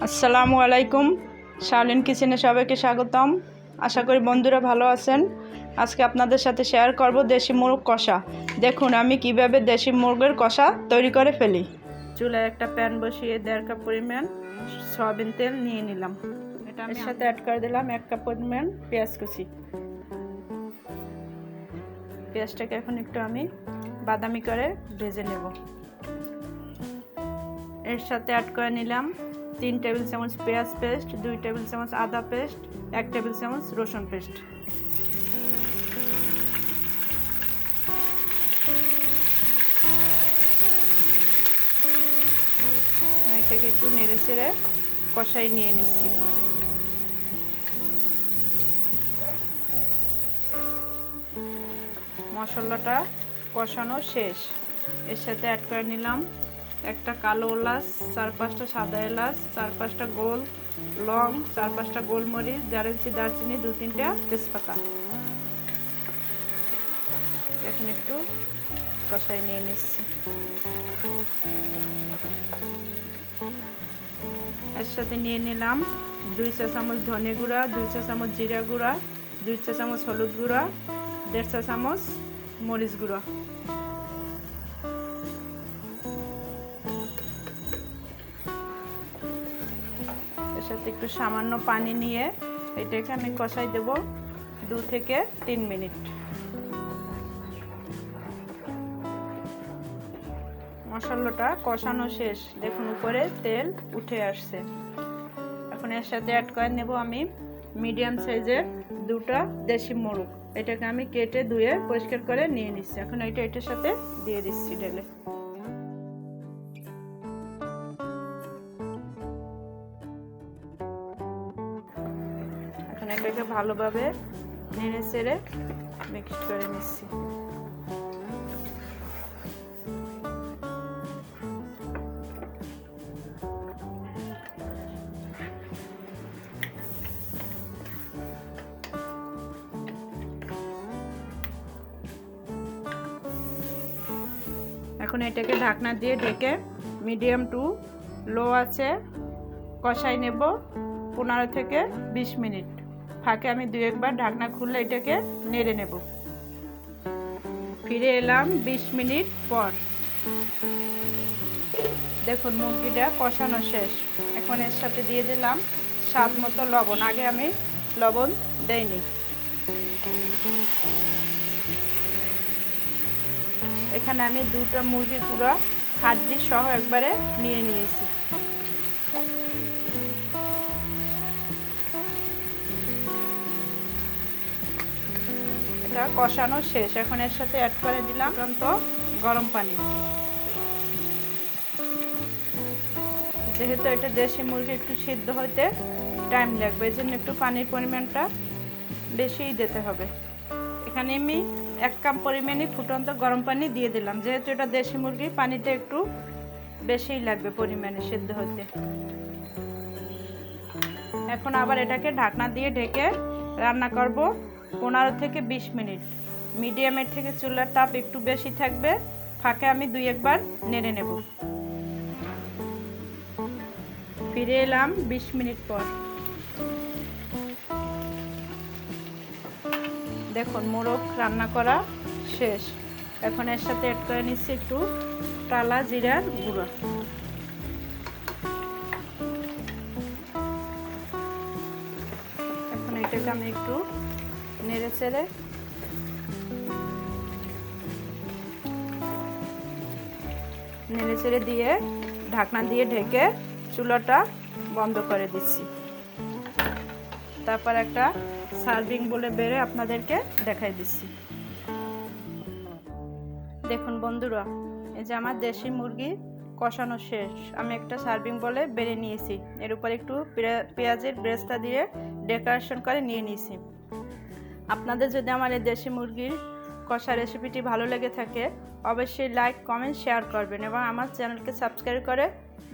আসসালামু আলাইকুম। শাওলিন কিচেনে সবাইকে স্বাগতম। আশা করি বন্ধুরা ভালো আছেন। আজকে আপনাদের সাথে শেয়ার করব দেশি মুরগ কষা। দেখুন আমি কিভাবে দেশি মুরগের কষা তৈরি করে ফেলি। চুলায় একটা প্যান বসিয়ে 1.5 কাপ পরিমাণ সয়াবিন তেল নিয়ে নিলাম। এর সাথে অ্যাড করে দিলাম 1 কাপ পরিমাণ পেঁয়াজ কুচি। পেঁয়াজটাকে এখন একটু আমি বাদামি করে ভেজে নেব। এর সাথে অ্যাড করে নিলাম 3 টেবিল চামচ পেঁয়াজ পেস্ট, 2 টেবিল চামচ আদা পেস্ট, 1 টেবিল চামচ রসুন পেস্ট। এটাকে একটু নেড়ে চেড়ে কষাই নিয়ে নিচ্ছি। মশলাটা কষানো শেষ। এর সাথে অ্যাড করে নিলাম একটা কালো এলাচ, 4-5টা সাদা এলাচ, 4-5টা গোল লং, 4-5টা গোলমরিচ, জারেন্সি দারচিনি, 2-3টা তেজপাতা। এখন একটু কষাই নিয়ে নিচ্ছি। এর সাথে নিয়ে নিলাম 2 চা চামচ ধনে গুঁড়া, 2 চা চামচ জিরা গুঁড়া, 2 চা চামচ হলুদ গুঁড়া, 1.5 চা চামচ মরিচ গুঁড়া। এর সাথে একটু সামান্য পানি নিয়ে এটাকে আমি কষাই দেব 2 থেকে 3 মিনিট। মশলাটা কষানো শেষ। দেখুন উপরে তেল উঠে আসছে। এখন এর সাথে অ্যাড করে নেব আমি মিডিয়াম সাইজের 2টা দেশি মুরগ। এটাকে আমি কেটে ধুয়ে পরিষ্কার করে নিয়ে নিচ্ছি। এখন এটার সাথে দিয়ে দিচ্ছি ঢেলে। এখন এটাকে ভালোভাবে নেড়ে চেড়ে মিক্সড করে নিচ্ছি। এখন এটাকে ঢাকনা দিয়ে ঢেকে মিডিয়াম টু লো আছে কষাই নেব 15 থেকে 20 মিনিট। ফাঁকে আমি 2-1 ঢাকনা খুললে এটাকে নেড়ে নেব। ফিরে এলাম 20 মিনিট পর। দেখুন মুরগিটা কষানো শেষ। এখন এর সাথে দিয়ে দিলাম স্বাদ মতো লবণ। আগে আমি লবণ দেইনি। এখানে আমি 2টা মুরগি পুরো হাড্ডি সহ একবারে নিয়ে নিয়েছি। এটা কষানো শেষ। এখন এর সাথে অ্যাড করে দিলাম গরম পানি। যেহেতু এটা দেশি মুরগি একটু সিদ্ধ হতে টাইম লাগবে, এই জন্য একটু পানির পরিমাণটা বেশিই দিতে হবে। এখানে আমি 1 কাপ পরিমাণে ফুটন্ত গরম পানি দিয়ে দিলাম। যেহেতু এটা দেশি মুরগি পানিটা একটু বেশিই লাগবে পরিমাণে সিদ্ধ হতে। এখন আবার এটাকে ঢাকনা দিয়ে ঢেকে রান্না করব 15 থেকে 20 মিনিট। মিডিয়ামের থেকে চুলার তাপ একটু বেশি থাকবে। ফাঁকে আমি 2-1 নেড়ে নেব। ফিরে এলাম 20 মিনিট পর। দেখুন মোরগ রান্না করা শেষ। এখন এর সাথে অ্যাড করে নিচ্ছি একটু টালা জিরার গুঁড়ো। এখন এটাকে আমি একটু নেড়ে চেড়ে দিয়ে ঢাকনা দিয়ে ঢেকে চুলাটা বন্ধ করে দিচ্ছি। তারপর একটা সার্ভিং বলে বেড়ে আপনাদেরকে দেখাই দিচ্ছি। দেখুন বন্ধুরা, এই যে আমার দেশি মুরগি কষানো শেষ। আমি একটা সার্ভিং বলে বেড়ে নিয়েছি। এর উপর একটু পেঁয়াজের ব্রেস্তা দিয়ে ডেকোরেশন করে নিয়ে নিয়েছি। আপনাদের যদি আমার এই দেশি মুরগির কষা রেসিপিটি ভালো লেগে থাকে অবশ্যই লাইক কমেন্ট শেয়ার করবেন এবং আমার চ্যানেলকে সাবস্ক্রাইব করে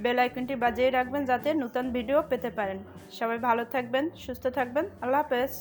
বেল আইকনটি বাজিয়ে রাখবেন যাতে নতুন ভিডিও পেতে পারেন। সবাই ভালো থাকবেন, সুস্থ থাকবেন। আল্লাহ হাফেজ।